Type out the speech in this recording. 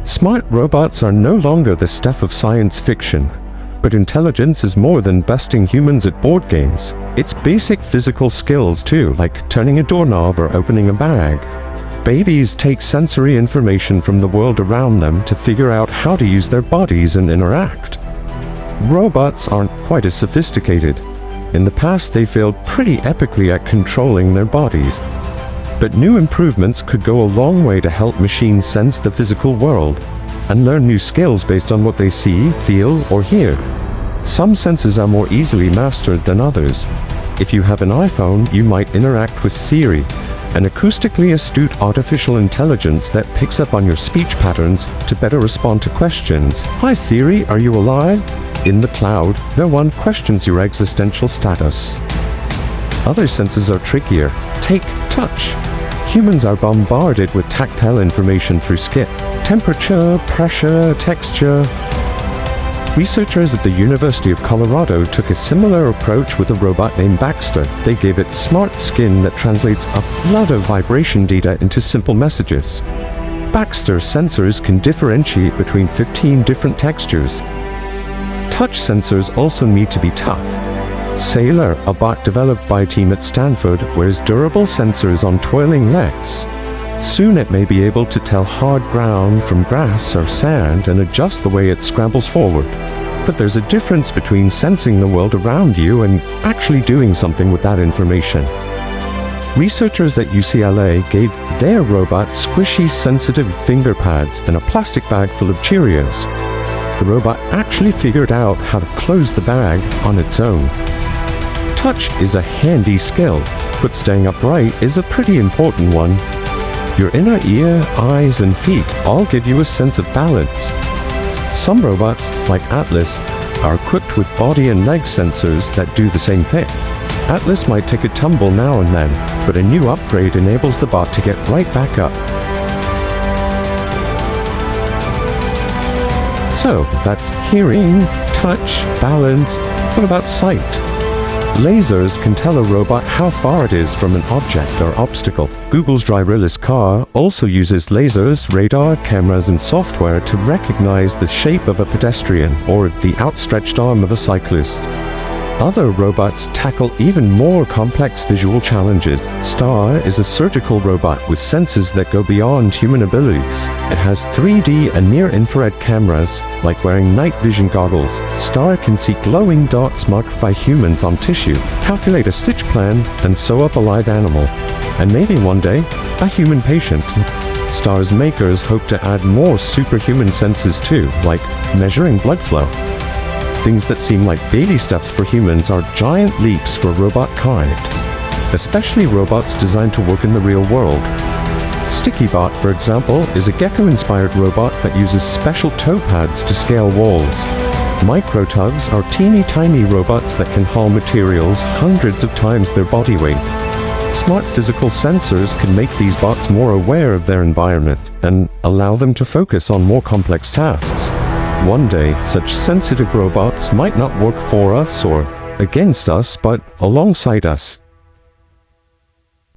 Smart robots are no longer the stuff of science fiction, but intelligence is more than besting humans at board games. It's basic physical skills too, like turning a doorknob or opening a bag. Babies take sensory information from the world around them to figure out how to use their bodies and interact. Robots aren't quite as sophisticated. In the past, they failed pretty epically at controlling their bodies. But new improvements could go a long way to help machines sense the physical world and learn new skills based on what they see, feel, or hear. Some senses are more easily mastered than others. If you have an iPhone, you might interact with Siri, an acoustically astute artificial intelligence that picks up on your speech patterns to better respond to questions. "Hi Siri, are you alive?" In the cloud, no one questions your existential status. Other senses are trickier. Take touch. Humans are bombarded with tactile information through skin. Temperature, pressure, texture. Researchers at the University of Colorado took a similar approach with a robot named Baxter. They gave it smart skin that translates a flood of vibration data into simple messages. Baxter sensors can differentiate between 15 different textures. Touch sensors also need to be tough. Sailor, a bot developed by a team at Stanford, wears durable sensors on toiling legs. Soon it may be able to tell hard ground from grass or sand and adjust the way it scrambles forward. But there's a difference between sensing the world around you and actually doing something with that information. Researchers at UCLA gave their robot squishy, sensitive finger pads and a plastic bag full of Cheerios. The robot actually figured out how to close the bag on its own. Touch is a handy skill, but staying upright is a pretty important one. Your inner ear, eyes, and feet all give you a sense of balance. Some robots, like Atlas, are equipped with body and leg sensors that do the same thing. Atlas might take a tumble now and then, but a new upgrade enables the bot to get right back up. So, that's hearing, touch, balance. What about sight? Lasers can tell a robot how far it is from an object or obstacle. Google's driverless car also uses lasers, radar, cameras, and software to recognize the shape of a pedestrian or the outstretched arm of a cyclist. Other robots tackle even more complex visual challenges. Star is a surgical robot with senses that go beyond human abilities. It has 3D and near-infrared cameras, like wearing night vision goggles. Star can see glowing dots marked by humans on tissue, calculate a stitch plan, and sew up a live animal. And maybe one day, a human patient. Star's makers hope to add more superhuman senses too, like measuring blood flow. Things that seem like baby steps for humans are giant leaps for robot kind, especially robots designed to work in the real world. StickyBot, for example, is a gecko-inspired robot that uses special toe pads to scale walls. Microtugs are teeny-tiny robots that can haul materials hundreds of times their body weight. Smart physical sensors can make these bots more aware of their environment and allow them to focus on more complex tasks. One day, such sensitive robots might not work for us or against us, but alongside us.